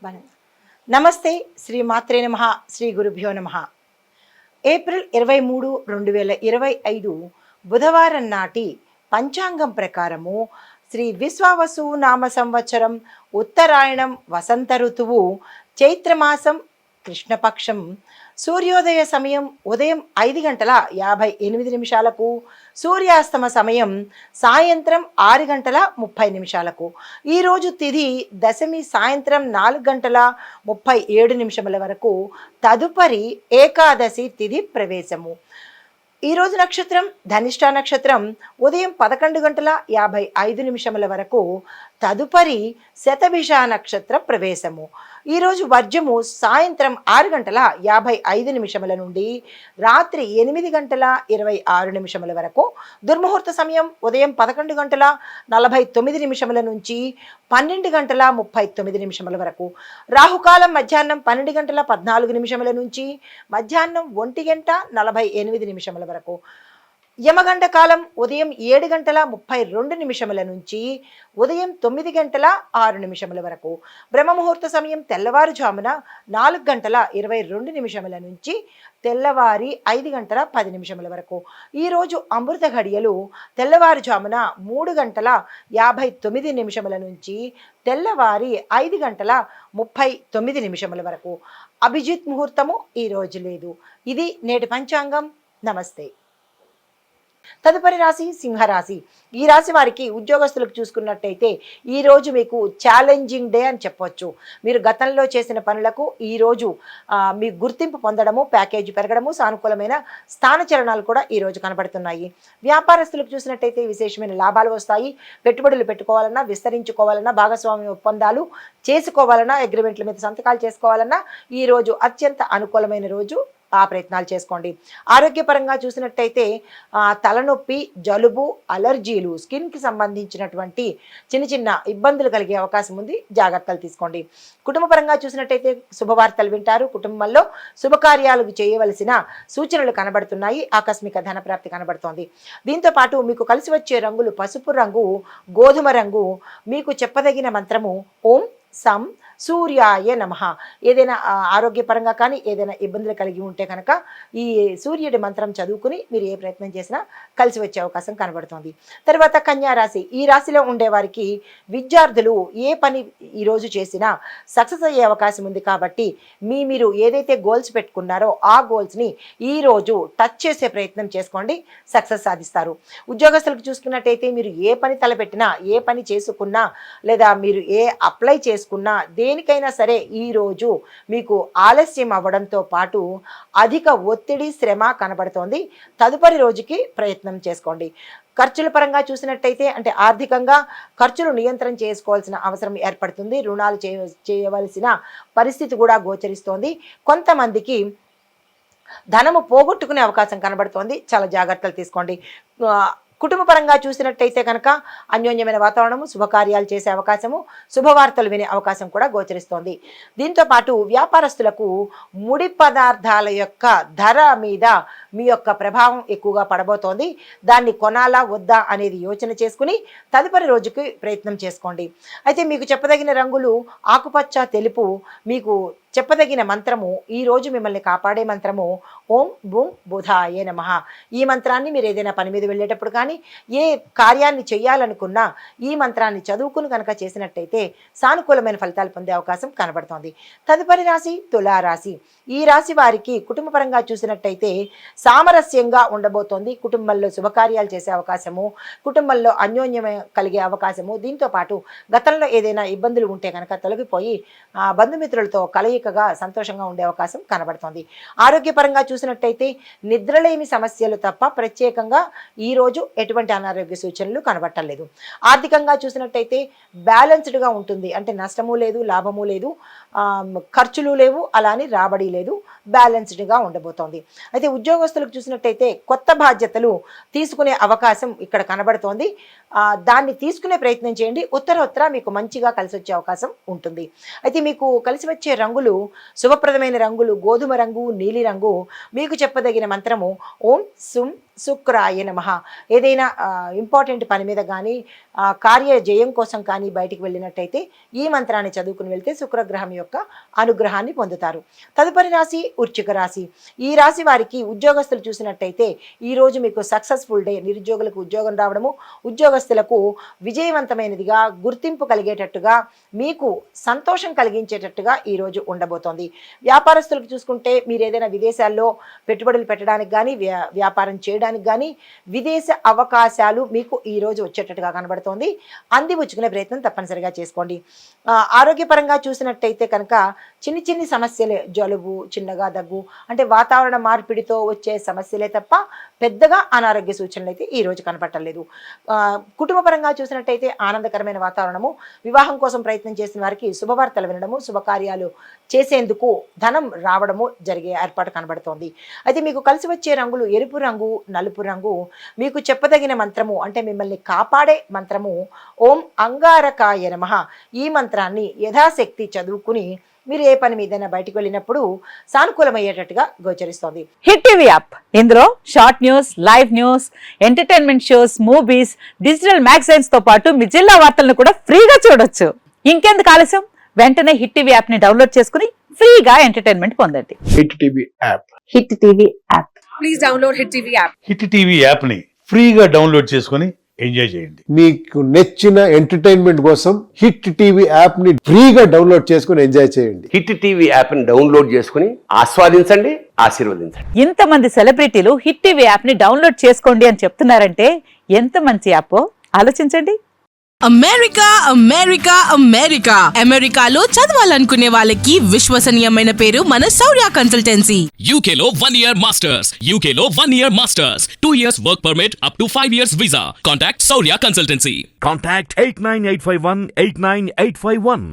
బలం. నమస్తే, శ్రీ మాత్రే నమః, శ్రీ గురుభ్యో నమః. ఏప్రిల్ 23, 2025 బుధవారం నాటి పంచాంగం ప్రకారము శ్రీ విశ్వావసు నామ సంవత్సరం ఉత్తరాయణం వసంత ఋతువు చైత్రమాసం కృష్ణపక్షం సూర్యోదయ సమయం ఉదయం 5:58, సూర్యాస్తమ సమయం సాయంత్రం 6:30. ఈరోజు తిథి దశమి సాయంత్రం 4:37 వరకు. తదుపరి ఏకాదశి తిథి ప్రవేశము. ఈరోజు నక్షత్రం ధనిష్ట నక్షత్రం ఉదయం 11:55 వరకు. తదుపరి శతభిష నక్షత్ర ప్రవేశము. ఈరోజు వర్జము సాయంత్రం 6:55 నుండి రాత్రి 8:26 వరకు. దుర్ముహూర్త సమయం ఉదయం 11:49 నుంచి 12:39 వరకు. రాహుకాలం మధ్యాహ్నం 12:14 నుంచి మధ్యాహ్నం 1:48 వరకు. యమగండ కాలం ఉదయం 7:32 నుంచి ఉదయం 9:06 వరకు. బ్రహ్మముహూర్త సమయం తెల్లవారుజామున 4:22 నుంచి తెల్లవారి 5:10 వరకు. ఈరోజు అమృత ఘడియలు తెల్లవారుజామున 3:59 నుంచి తెల్లవారి 5:39 వరకు. అభిజిత్ ముహూర్తము ఈరోజు లేదు. ఇది నేటి పంచాంగం. నమస్తే. తదుపరి రాశి సింహరాశి. ఈ రాశి వారికి ఉద్యోగస్తులకు చూసుకున్నట్టయితే ఈరోజు మీకు ఛాలెంజింగ్ డే అని చెప్పవచ్చు. మీరు గతంలో చేసిన పనులకు ఈరోజు మీ గుర్తింపు పొందడము, ప్యాకేజీ పెరగడము, సానుకూలమైన స్థానచలనాలు కూడా ఈరోజు కనబడుతున్నాయి. వ్యాపారస్తులకు చూసినట్టయితే విశేషమైన లాభాలు వస్తాయి. పెట్టుబడులు పెట్టుకోవాలన్నా, విస్తరించుకోవాలన్నా, భాగస్వామ్య ఒప్పందాలు చేసుకోవాలన్నా, అగ్రిమెంట్ల మీద సంతకాలు చేసుకోవాలన్నా ఈరోజు అత్యంత అనుకూలమైన రోజు. ఆ ప్రయత్నాలు చేసుకోండి. ఆరోగ్యపరంగా చూసినట్టయితే తలనొప్పి, జలుబు, అలర్జీలు, స్కిన్కి సంబంధించినటువంటి చిన్న చిన్న ఇబ్బందులు కలిగే అవకాశం ఉంది. జాగ్రత్తలు తీసుకోండి. కుటుంబపరంగా చూసినట్టయితే శుభవార్తలు వింటారు. కుటుంబంలో శుభకార్యాలకు చేయవలసిన సూచనలు కనబడుతున్నాయి. ఆకస్మిక ధనప్రాప్తి కనబడుతోంది. దీంతో పాటు మీకు కలిసి వచ్చే రంగులు పసుపు రంగు, గోధుమ రంగు. మీకు చెప్పదగిన మంత్రము ఓం సం సూర్యాయ నమః. ఏదైనా ఆరోగ్యపరంగా కానీ ఏదైనా ఇబ్బందులు కలిగి ఉంటే కనుక ఈ సూర్యుడి మంత్రం చదువుకుని మీరు ఏ ప్రయత్నం చేసినా కలిసి వచ్చే అవకాశం కనబడుతుంది. తర్వాత కన్యా రాశి. ఈ రాశిలో ఉండేవారికి విద్యార్థులు ఏ పని ఈరోజు చేసినా సక్సెస్ అయ్యే అవకాశం ఉంది. కాబట్టి మీరు ఏదైతే గోల్స్ పెట్టుకున్నారో ఆ గోల్స్ని ఈరోజు టచ్ చేసే ప్రయత్నం చేసుకోండి. సక్సెస్ సాధిస్తారు. ఉద్యోగస్తులకు చూసుకున్నట్టయితే మీరు ఏ పని తలపెట్టినా, ఏ పని చేసుకున్నా, లేదా మీరు ఏ అప్లై చేసుకున్నా, దేనికైనా సరే ఈరోజు మీకు ఆలస్యం అవ్వడంతో పాటు అధిక ఒత్తిడి, శ్రమ కనబడుతోంది. తదుపరి రోజుకి ప్రయత్నం చేసుకోండి. ఖర్చుల పరంగా చూసినట్టయితే అంటే ఆర్థికంగా ఖర్చులు నియంత్రణ చేసుకోవాల్సిన అవసరం ఏర్పడుతుంది. రుణాలు చేయవలసిన పరిస్థితి కూడా గోచరిస్తోంది. కొంతమందికి ధనము పోగొట్టుకునే అవకాశం కనబడుతోంది. చాలా జాగ్రత్తలు తీసుకోండి. కుటుంబ పరంగా చూసినట్టయితే కనుక అన్యోన్యమైన వాతావరణము, శుభకార్యాలు చేసే అవకాశము, శుభవార్తలు వినే అవకాశం కూడా గోచరిస్తోంది. దీంతో పాటు వ్యాపారస్తులకు ముడి పదార్థాల యొక్క ధర మీద మీ యొక్క ప్రభావం ఎక్కువగా పడబోతోంది. దాన్ని కొనాలా వద్దా అనేది యోచన చేసుకుని తదుపరి రోజుకి ప్రయత్నం చేసుకోండి. అయితే మీకు చెప్పదగిన రంగులు ఆకుపచ్చ, తెలుపు. మీకు చెప్పదగిన మంత్రము ఈరోజు మిమ్మల్ని కాపాడే మంత్రము ఓం బూం బుధాయ నమః. ఈ మంత్రాన్ని మీరు ఏదైనా పని మీద వెళ్ళేటప్పుడు కానీ, ఏ కార్యాన్ని చేయాలనుకున్నా ఈ మంత్రాన్ని చదువుకుని కనుక చేసినట్టయితే సానుకూలమైన ఫలితాలు పొందే అవకాశం కనబడుతోంది. తదుపరి రాశి తులారాశి. ఈ రాశి వారికి కుటుంబపరంగా చూసినట్టయితే సామరస్యంగా ఉండబోతోంది. కుటుంబంలో శుభకార్యాలు చేసే అవకాశము, కుటుంబంలో అన్యోన్యం కలిగే అవకాశము. దీంతో పాటు గతంలో ఏదైనా ఇబ్బందులు ఉంటే కనుక తొలగిపోయి బంధుమిత్రులతో కలయికగా సంతోషంగా ఉండే అవకాశం కనబడుతోంది. ఆరోగ్యపరంగా చూసినట్టయితే నిద్రలేమి సమస్యలు తప్ప ప్రత్యేకంగా ఈరోజు ఎటువంటి అనారోగ్య సూచనలు కనబట్టలేదు. ఆర్థికంగా చూసినట్టయితే బ్యాలెన్స్డ్గా ఉంటుంది. అంటే నష్టము లేదు, లాభము లేదు, ఖర్చులు లేవు, అలాని రాబడి లేదు, బ్యాలెన్స్డ్గా ఉండబోతోంది. అయితే ఉద్యోగస్తులకు చూసినట్టయితే కొత్త బాధ్యతలు తీసుకునే అవకాశం ఇక్కడ కనబడుతోంది. దాన్ని తీసుకునే ప్రయత్నం చేయండి. ఉత్తర మీకు మంచిగా కలిసి వచ్చే అవకాశం ఉంటుంది. అయితే మీకు కలిసి వచ్చే రంగులు, శుభప్రదమైన రంగులు గోధుమ రంగు, నీలి రంగు. మీకు చెప్పదగిన మంత్రము ఓం సుం శుక్రాయ నమః. ఏదైనా ఇంపార్టెంట్ పని మీద కానీ కార్య జయం కోసం కానీ బయటికి వెళ్ళినట్టయితే ఈ మంత్రాన్ని చదువుకుని వెళ్తే శుక్రగ్రహం యొక్క అనుగ్రహాన్ని పొందుతారు. తదుపరి రాశి వృశ్చిక రాశి. ఈ రాశి వారికి ఉద్యోగస్తులు చూసినట్టయితే ఈరోజు మీకు సక్సెస్ఫుల్ డే. నిరుద్యోగులకు ఉద్యోగం రావడము, ఉద్యోగస్తులకు విజయవంతమైనదిగా, గుర్తింపు కలిగేటట్టుగా, మీకు సంతోషం కలిగించేటట్టుగా ఈరోజు ఉండబోతోంది. వ్యాపారస్తులకు చూసుకుంటే మీరు ఏదైనా విదేశాల్లో పెట్టుబడులు పెట్టడానికి కానీ వ్యాపారం చేయడానికి కానీ విదేశ అవకాశాలు మీకు ఈరోజు వచ్చేటట్టుగా కనబడుతుంది. అందిపుచ్చుకునే ప్రయత్నం తప్పనిసరిగా చేసుకోండి. ఆరోగ్యపరంగా చూసినట్టయితే కనుక చిన్ని చిన్ని సమస్యలే, జలుబు, చిన్నగా దగ్గు, అంటే వాతావరణ మార్పిడితో వచ్చే సమస్యలే తప్ప పెద్దగా అనారోగ్య సూచనలు అయితే ఈరోజు కనపట్టలేదు. కుటుంబపరంగా చూసినట్టయితే ఆనందకరమైన వాతావరణము, వివాహం కోసం ప్రయత్నం చేసిన వారికి శుభవార్తలు వినడము, శుభకార్యాలు చేసేందుకు ధనం రావడము జరిగే ఏర్పాటు కనబడుతోంది. అయితే మీకు కలిసి వచ్చే రంగులు ఎరుపు రంగు, నలుపు రంగు. మీకు చెప్పదగిన మంత్రము అంటే మిమ్మల్ని కాపాడే మంత్రము ఓం అంగారకాయ నమః. ఈ మంత్రాన్ని యథాశక్తి చదువుకుని మీరు ఏ పని మీదైనా బయటకు వెళ్ళినప్పుడు సానుకూలమయ్యేటట్టుగా గోచరిస్తోంది. హిట్ టీవీ యాప్, ఇందులో short news, live news, entertainment shows, movies, digital magazines తో పాటు మీ జిల్లా వార్తలను కూడా ఫ్రీగా చూడొచ్చు. ఇంకెందుకు ఆలస్యం, వెంటనే హిట్ టీవీ యాప్ ని డౌన్లోడ్ చేసుకుని ఫ్రీగా ఎంటర్టైన్మెంట్ పొందండి. Hit TV app. Hit TV app. Please download hit TV app. Hit TV app ని ఫ్రీగా డౌన్లోడ్ చేసుకొని ఎంజాయ్ చేయండి. మీకు నచ్చిన ఎంటర్టైన్మెంట్ కోసం హిట్ టీవీ యాప్ ని ఫ్రీగా డౌన్లోడ్ చేసుకుని ఎంజాయ్ చేయండి. హిట్ టీవీ యాప్ ని డౌన్లోడ్ చేసుకుని ఆస్వాదించండి, ఆశీర్వదించండి. ఇంతమంది సెలబ్రిటీలు హిట్ టీవీ యాప్ ని డౌన్లోడ్ చేసుకోండి అని చెప్తున్నారంటే ఎంత మంచి యాప్ ఆలోచించండి. అమెరికా అమెరికా అమెరికా అమెరికాలో చదవాలనుకునే వాళ్ళకి విశ్వసనీయమైన పేరు మన శౌర్య కన్సల్టెన్సీ. UK లో 1 year masters. UK లో 1 year masters. 2 years work permit up to 5 years visa. Contact Saurya Consultancy. Contact 89851 89851.